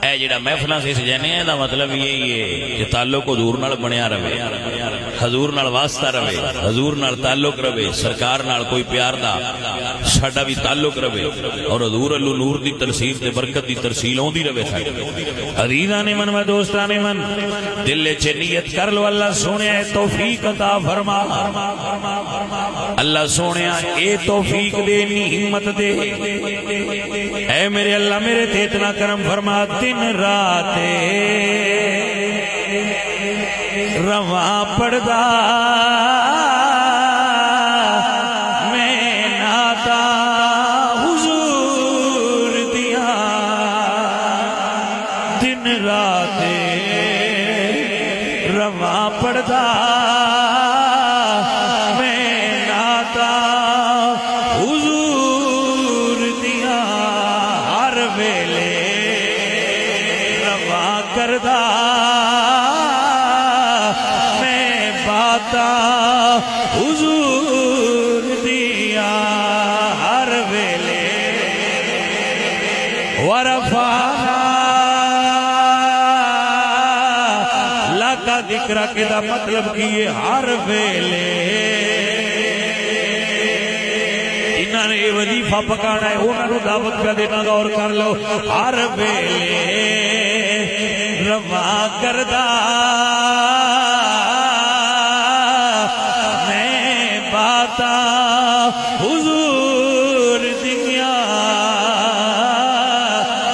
اے جڑا محفلاں سے سجانے ہیں دا مطلب یہی ہے کہ تعلق حضور نال بنیا رہے، حضور نال واسطہ رہے، حضور نال تعلق رہے، سرکار نال کوئی پیار دا ساڈا بھی تعلق رہے، اور حضور اللہ نور دی ترسیل تے برکت دی ترسیل ہوندی رہے ساڈے عزیزاں نے من و دوستاں نے من دل وچ نیت کر لو اللہ سونے توفیق عطا فرما، اللہ سونے اے توفیق دے ہمت دے، اے میرے اللہ میرے تے اتنا کرم فرما، دن رات رواں پڑدا میں ناتا حضور دیا، دن رات رواں پڑدا میں ناتا حضور دیا، ہر ویلے رواں کردا میں باتا حضور دیا، ہر ویلے ورفعنا لکا ذکرہ کے دا مطلب کیے ہر ویلے انہاں نے یہ وظیفہ پکانا ہے، انہاں نے دعوت کا دینا غور کر لو، ہر ویلے رواں کردہ میں باتا حضور دیا،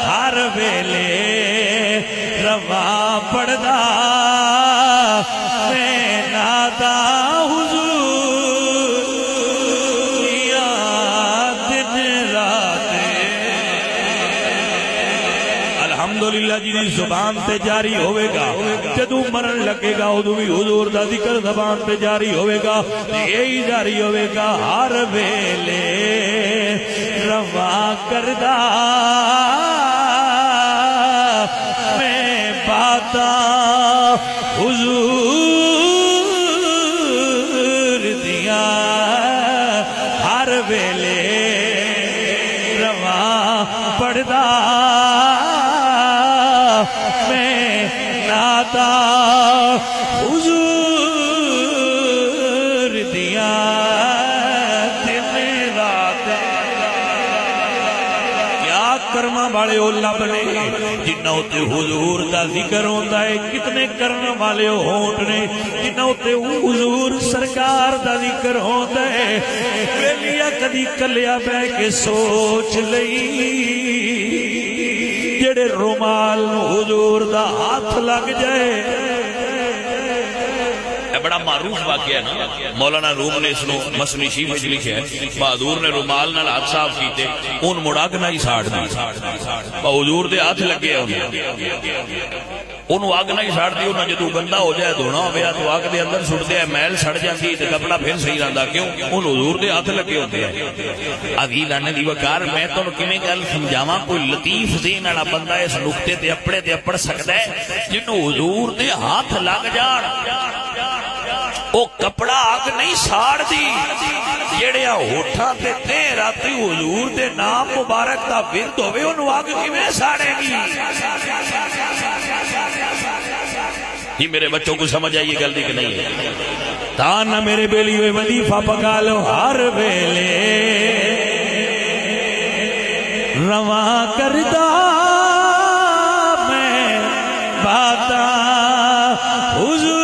ہر ویلے رواں پڑدا میں ناتا حضور دیا، دن رات الحمدللہ جی زبان تے جاری ہوئے گا، جدو مرن لگے گا ادو بھی حضور دا ذکر زبان تے جاری ہوئے گا، یہی جاری ہوئے گا، ہر ویلے رواں کردہ میں باتا حضور دیا، ہر ویلے رواں پڑدا میں ناتا حضور دیا، دن رات کیا کرما والے اولا بنے جنہ ہوتے حضور دا ذکر ہوتا ہے، کتنے کرنا والے ہونٹ نے جنہ ہوتے حضور سرکار دا ذکر ہوتا ہے، ویلیا کدی کلیا بہ کے سوچ لئی جڑے رومال حضور دا ہاتھ لگ جائے، بڑا معروف واقعہ ہے نا، مولانا روم نے اس نو مسنی شیف وچ لکھیا ہے، بہادور نے رومال نال ہاتھ صاف کیتے اون مڑا کے نہیں ساڑ دی، حضور دے ہاتھ لگے انہوں اگ نہیں ساڑ دی، انہوں جدو گندا ہو جائے دھونا ہو گیا تو اگ دے اندر سٹ دیا، میل سڑ جاتی تے کپڑا پھر صحیح رہندا، کیوں ان حضور دے ہاتھ لگے ہوتے ہیں۔ عزیزاں دی وقار میں تو کیویں گل سمجھاواں، کوئی لطیف ذہن والا بندہ اس نقطے تے اپڑے تے اپڑ سکدا ہے، جنوں حضور دے ہاتھ لگ جان او کپڑا اگ نہیں ساڑ دی، جڑے ہوٹھاں تے تے راتی حضور دے نام مبارک دا ورد ہوے انہوں اگ کیویں ساڑے گی؟ یہ میرے بچوں کو سمجھ آئیے گل دی کہ نہیں ہے؟ تانا میرے بیلی ہوئے وظیفہ پکا لو، ہر ویلے رواں کردہ میں باتا حضور